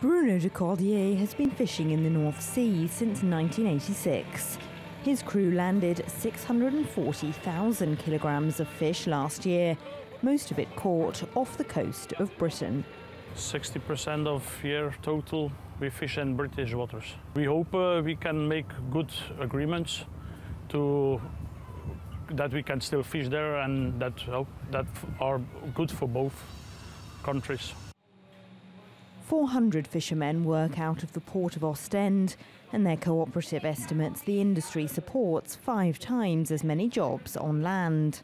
Bruno de Cordier has been fishing in the North Sea since 1986. His crew landed 640,000 kilograms of fish last year, most of it caught off the coast of Britain. 60% of year total we fish in British waters. We hope we can make good agreements that we can still fish there and that are good for both countries. 400 fishermen work out of the port of Ostend, and their cooperative estimates the industry supports 5 times as many jobs on land.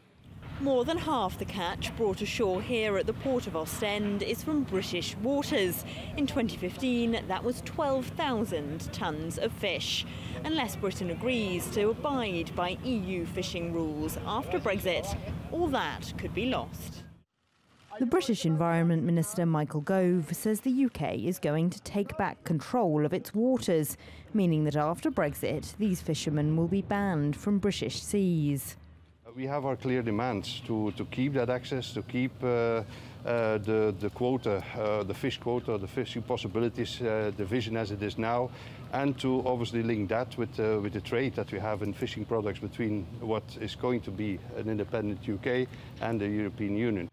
More than half the catch brought ashore here at the port of Ostend is from British waters. In 2015, that was 12,000 tonnes of fish. Unless Britain agrees to abide by EU fishing rules after Brexit, all that could be lost. The British Environment Minister Michael Gove says the UK is going to take back control of its waters, meaning that after Brexit, these fishermen will be banned from British seas. We have our clear demands to keep that access, to keep the quota, the fish quota, the fishing possibilities division as it is now, and to obviously link that with the trade that we have in fishing products between what is going to be an independent UK and the European Union.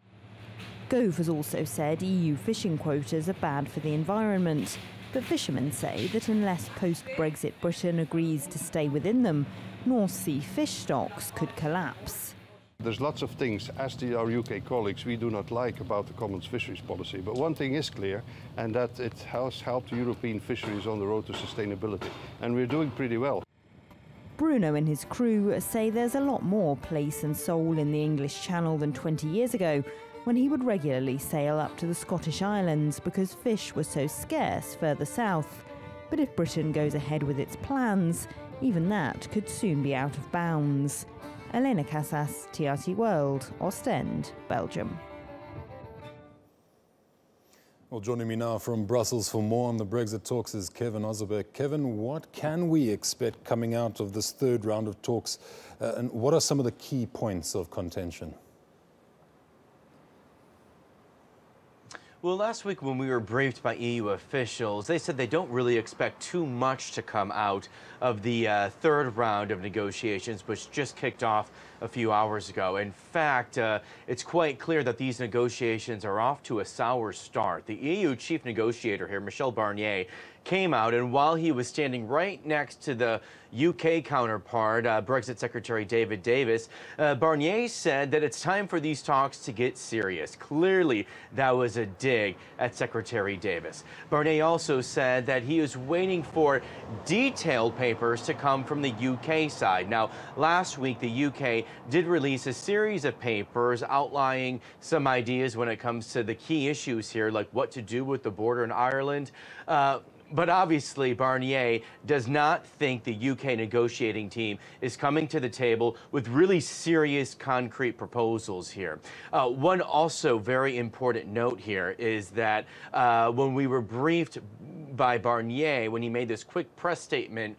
Gove has also said EU fishing quotas are bad for the environment, but fishermen say that unless post-Brexit Britain agrees to stay within them, North Sea fish stocks could collapse. There's lots of things, as our UK colleagues, we do not like about the common fisheries policy, but one thing is clear, and that it has helped European fisheries on the road to sustainability, and we're doing pretty well. Bruno and his crew say there's a lot more place and soul in the English Channel than 20 years ago, when he would regularly sail up to the Scottish Islands because fish were so scarce further south. But if Britain goes ahead with its plans, even that could soon be out of bounds. Elena Casas, TRT World, Ostend, Belgium. Well, joining me now from Brussels for more on the Brexit talks is Kevin Ozebek. Kevin, what can we expect coming out of this third round of talks, and what are some of the key points of contention? Well, last week when we were briefed by EU officials, they said they don't really expect too much to come out of the third round of negotiations, which just kicked off a few hours ago. In fact, it's quite clear that these negotiations are off to a sour start. The EU chief negotiator here, Michel Barnier, came out, and while he was standing right next to the UK counterpart, Brexit Secretary David Davis, Barnier said that it's time for these talks to get serious. Clearly, that was a dig at Secretary Davis. Barnier also said that he is waiting for detailed papers to come from the UK side. Now, last week, the UK did release a series of papers outlining some ideas when it comes to the key issues here, like what to do with the border in Ireland. But obviously, Barnier does not think the UK negotiating team is coming to the table with really serious, concrete proposals here. One also very important note here is that when we were briefed by Barnier, when he made this quick press statement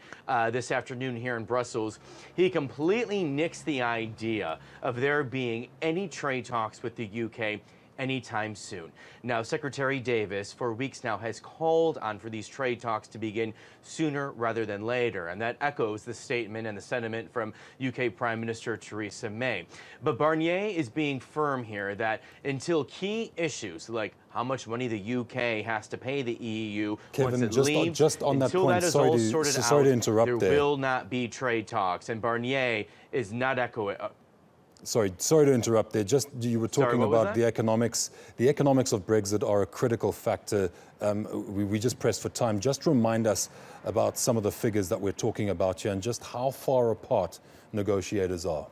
this afternoon here in Brussels, he completely nixed the idea of there being any trade talks with the UK anytime soon. Now, Secretary Davis, for weeks now, has called on for these trade talks to begin sooner rather than later, and that echoes the statement and the sentiment from UK Prime Minister Theresa May. But Barnier is being firm here that until key issues like how much money the UK has to pay the EU Kevin, once it leaves, just on that until point, that is all sorted sorry out, to interrupt there will not be trade talks, and Barnier is not echoing. Sorry to interrupt there. Just you were talking about the economics. The economics of Brexit are a critical factor. We just pressed for time. Just remind us about some of the figures that we're talking about here and just how far apart negotiators are.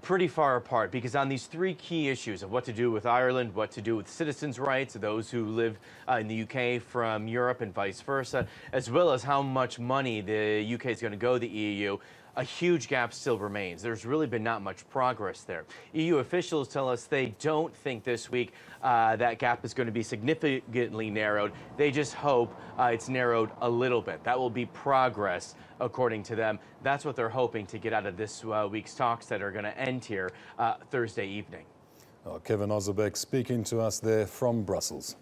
Pretty far apart, because on these 3 key issues of what to do with Ireland, what to do with citizens' rights, those who live in the UK from Europe and vice versa, as well as how much money the UK is going to go to the EU, a huge gap still remains. There's really been not much progress there. EU officials tell us they don't think this week that gap is going to be significantly narrowed. They just hope it's narrowed a little bit. That will be progress, according to them. That's what they're hoping to get out of this week's talks that are going to end here Thursday evening. Kevin Ozebek speaking to us there from Brussels.